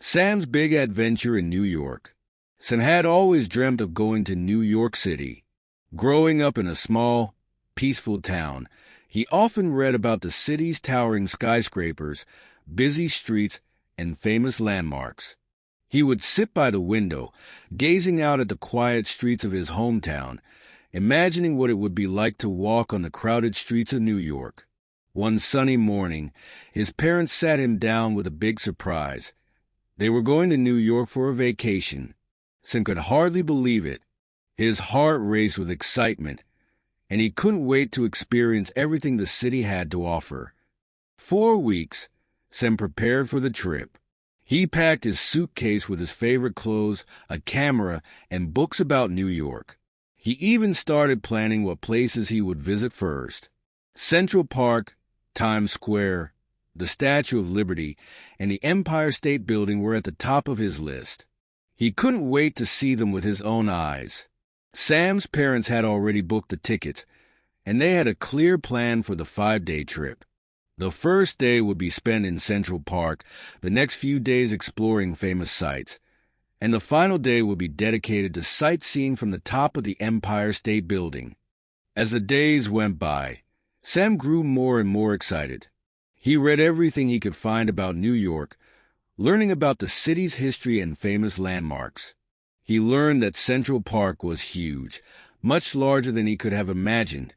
Sam's big adventure in New York. Sam had always dreamt of going to New York City. Growing up in a small, peaceful town, he often read about the city's towering skyscrapers, busy streets, and famous landmarks. He would sit by the window, gazing out at the quiet streets of his hometown, imagining what it would be like to walk on the crowded streets of New York. One sunny morning, his parents sat him down with a big surprise. They were going to New York for a vacation. Sam could hardly believe it. His heart raced with excitement, and he couldn't wait to experience everything the city had to offer. 4 weeks, Sam prepared for the trip. He packed his suitcase with his favorite clothes, a camera, and books about New York. He even started planning what places he would visit first. Central Park, Times Square, the Statue of Liberty, and the Empire State Building were at the top of his list. He couldn't wait to see them with his own eyes. Sam's parents had already booked the tickets, and they had a clear plan for the 5-day trip. The first day would be spent in Central Park, the next few days exploring famous sites, and the final day would be dedicated to sightseeing from the top of the Empire State Building. As the days went by, Sam grew more and more excited. He read everything he could find about New York, learning about the city's history and famous landmarks. He learned that Central Park was huge, much larger than he could have imagined,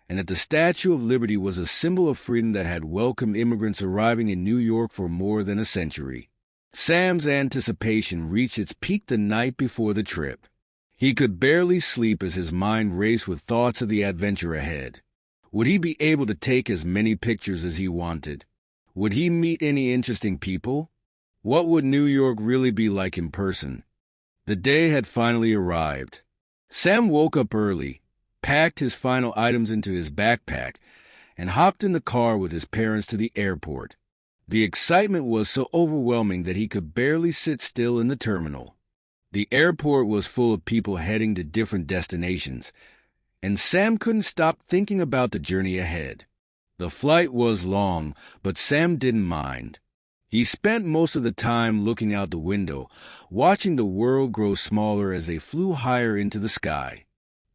and that the Statue of Liberty was a symbol of freedom that had welcomed immigrants arriving in New York for more than a century. Sam's anticipation reached its peak the night before the trip. He could barely sleep as his mind raced with thoughts of the adventure ahead. Would he be able to take as many pictures as he wanted? Would he meet any interesting people? What would New York really be like in person? The day had finally arrived. Sam woke up early, packed his final items into his backpack, and hopped in the car with his parents to the airport. The excitement was so overwhelming that he could barely sit still in the terminal. The airport was full of people heading to different destinations, and Sam couldn't stop thinking about the journey ahead. The flight was long, but Sam didn't mind. He spent most of the time looking out the window, watching the world grow smaller as they flew higher into the sky.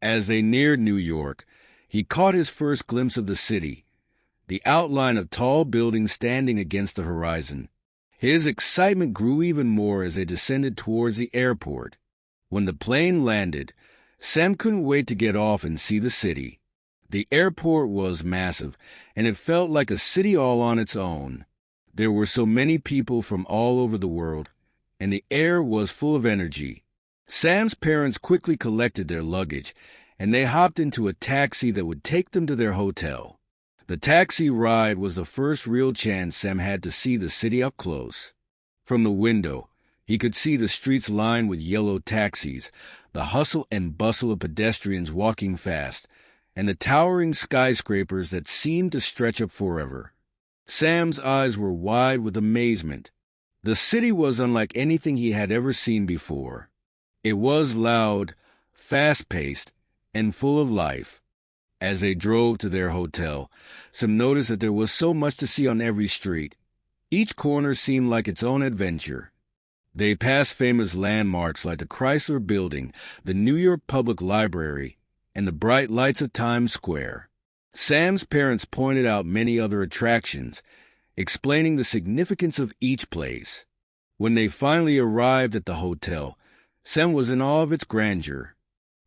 As they neared New York, he caught his first glimpse of the city, the outline of tall buildings standing against the horizon. His excitement grew even more as they descended towards the airport. When the plane landed, Sam couldn't wait to get off and see the city. The airport was massive, and it felt like a city all on its own. There were so many people from all over the world, and the air was full of energy. Sam's parents quickly collected their luggage, and they hopped into a taxi that would take them to their hotel. The taxi ride was the first real chance Sam had to see the city up close. From the window, he could see the streets lined with yellow taxis, the hustle and bustle of pedestrians walking fast, and the towering skyscrapers that seemed to stretch up forever. Sam's eyes were wide with amazement. The city was unlike anything he had ever seen before. It was loud, fast-paced, and full of life. As they drove to their hotel, Sam noticed that there was so much to see on every street. Each corner seemed like its own adventure. They passed famous landmarks like the Chrysler Building, the New York Public Library, and the bright lights of Times Square. Sam's parents pointed out many other attractions, explaining the significance of each place. When they finally arrived at the hotel, Sam was in awe of its grandeur.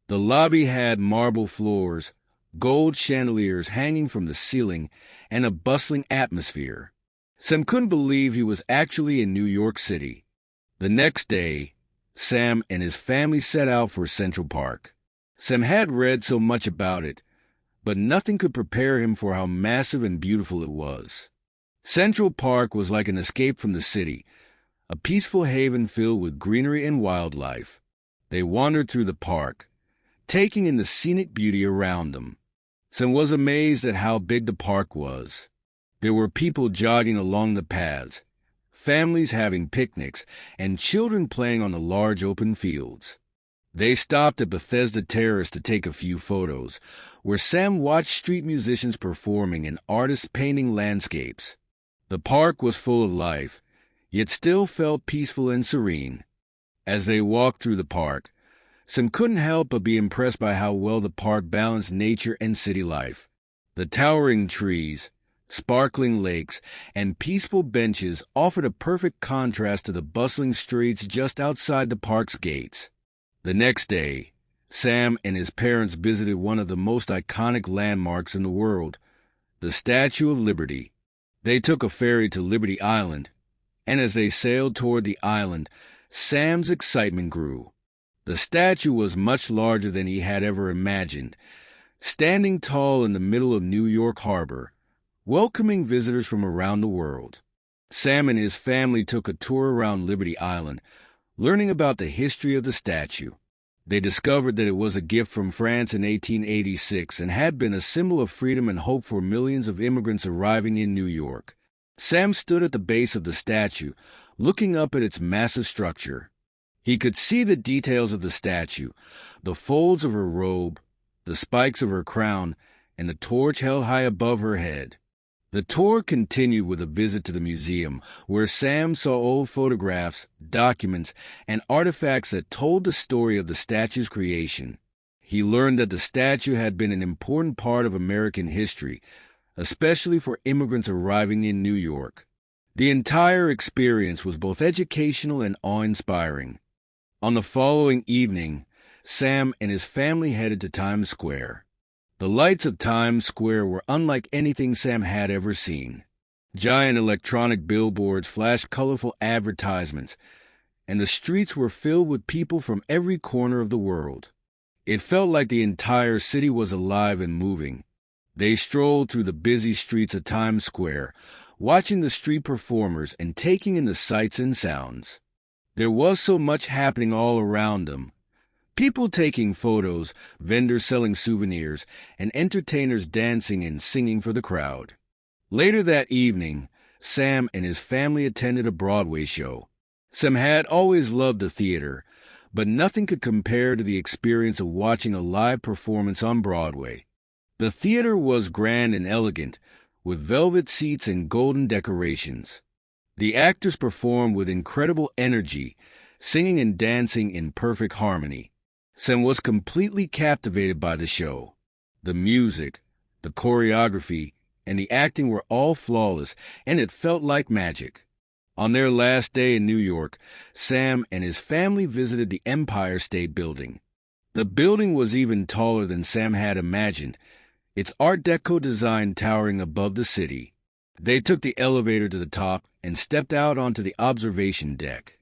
The lobby had marble floors, gold chandeliers hanging from the ceiling, and a bustling atmosphere. Sam couldn't believe he was actually in New York City. The next day, Sam and his family set out for Central Park. Sam had read so much about it, but nothing could prepare him for how massive and beautiful it was. Central Park was like an escape from the city, a peaceful haven filled with greenery and wildlife. They wandered through the park, taking in the scenic beauty around them. Sam was amazed at how big the park was. There were people jogging along the paths, families having picnics, and children playing on the large open fields. They stopped at Bethesda Terrace to take a few photos, where Sam watched street musicians performing and artists painting landscapes. The park was full of life, yet still felt peaceful and serene. As they walked through the park, Sam couldn't help but be impressed by how well the park balanced nature and city life. The towering trees, sparkling lakes, and peaceful benches offered a perfect contrast to the bustling streets just outside the park's gates. The next day, Sam and his parents visited one of the most iconic landmarks in the world, the Statue of Liberty. They took a ferry to Liberty Island, and as they sailed toward the island, Sam's excitement grew. The statue was much larger than he had ever imagined, standing tall in the middle of New York Harbor, welcoming visitors from around the world. Sam and his family took a tour around Liberty Island, learning about the history of the statue. They discovered that it was a gift from France in 1886 and had been a symbol of freedom and hope for millions of immigrants arriving in New York. Sam stood at the base of the statue, looking up at its massive structure. He could see the details of the statue, the folds of her robe, the spikes of her crown, and the torch held high above her head. The tour continued with a visit to the museum, where Sam saw old photographs, documents, and artifacts that told the story of the statue's creation. He learned that the statue had been an important part of American history, especially for immigrants arriving in New York. The entire experience was both educational and awe-inspiring. On the following evening, Sam and his family headed to Times Square. The lights of Times Square were unlike anything Sam had ever seen. Giant electronic billboards flashed colorful advertisements, and the streets were filled with people from every corner of the world. It felt like the entire city was alive and moving. They strolled through the busy streets of Times Square, watching the street performers and taking in the sights and sounds. There was so much happening all around them. People taking photos, vendors selling souvenirs, and entertainers dancing and singing for the crowd. Later that evening, Sam and his family attended a Broadway show. Sam had always loved the theater, but nothing could compare to the experience of watching a live performance on Broadway. The theater was grand and elegant, with velvet seats and golden decorations. The actors performed with incredible energy, singing and dancing in perfect harmony. Sam was completely captivated by the show. The music, the choreography, and the acting were all flawless, and it felt like magic. On their last day in New York, Sam and his family visited the Empire State Building. The building was even taller than Sam had imagined, its Art Deco design towering above the city. They took the elevator to the top and stepped out onto the observation deck.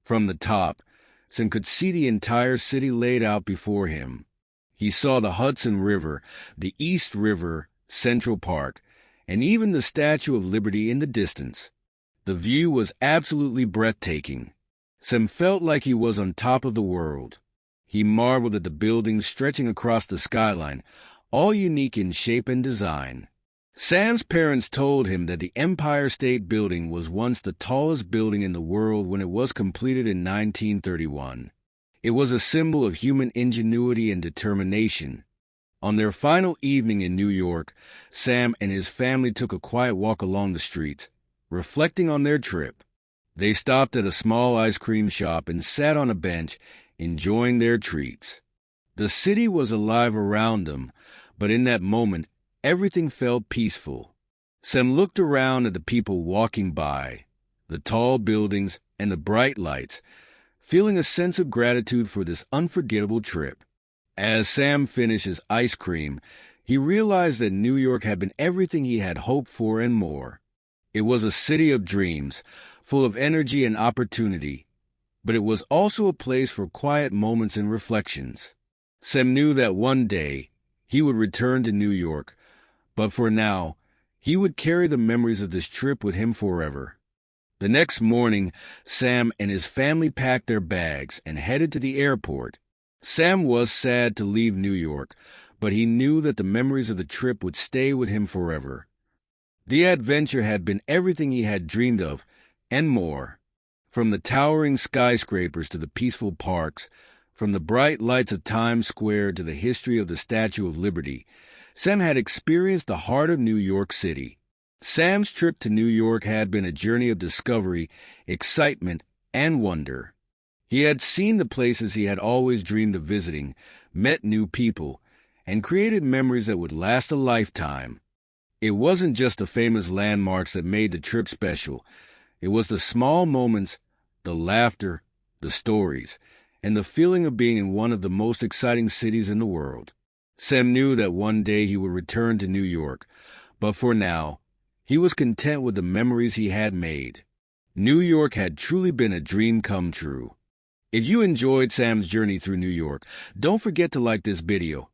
From the top, Sam could see the entire city laid out before him. He saw the Hudson River, the East River, Central Park, and even the Statue of Liberty in the distance. The view was absolutely breathtaking. Sam felt like he was on top of the world. He marveled at the buildings stretching across the skyline, all unique in shape and design. Sam's parents told him that the Empire State Building was once the tallest building in the world when it was completed in 1931. It was a symbol of human ingenuity and determination. On their final evening in New York, Sam and his family took a quiet walk along the streets, reflecting on their trip. They stopped at a small ice cream shop and sat on a bench, enjoying their treats. The city was alive around them, but in that moment, everything felt peaceful. Sam looked around at the people walking by, the tall buildings and the bright lights, feeling a sense of gratitude for this unforgettable trip. As Sam finished his ice cream, he realized that New York had been everything he had hoped for and more. It was a city of dreams, full of energy and opportunity, but it was also a place for quiet moments and reflections. Sam knew that one day he would return to New York, but for now, he would carry the memories of this trip with him forever. The next morning, Sam and his family packed their bags and headed to the airport. Sam was sad to leave New York, but he knew that the memories of the trip would stay with him forever. The adventure had been everything he had dreamed of, and more. From the towering skyscrapers to the peaceful parks, from the bright lights of Times Square to the history of the Statue of Liberty, Sam had experienced the heart of New York City. Sam's trip to New York had been a journey of discovery, excitement, and wonder. He had seen the places he had always dreamed of visiting, met new people, and created memories that would last a lifetime. It wasn't just the famous landmarks that made the trip special. It was the small moments, the laughter, the stories, and the feeling of being in one of the most exciting cities in the world. Sam knew that one day he would return to New York, but for now, he was content with the memories he had made. New York had truly been a dream come true. If you enjoyed Sam's journey through New York, don't forget to like this video,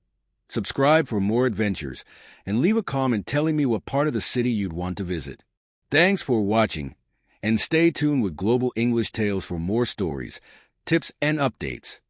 subscribe for more adventures, and leave a comment telling me what part of the city you'd want to visit. Thanks for watching, and stay tuned with Global English Tales for more stories, tips, and updates.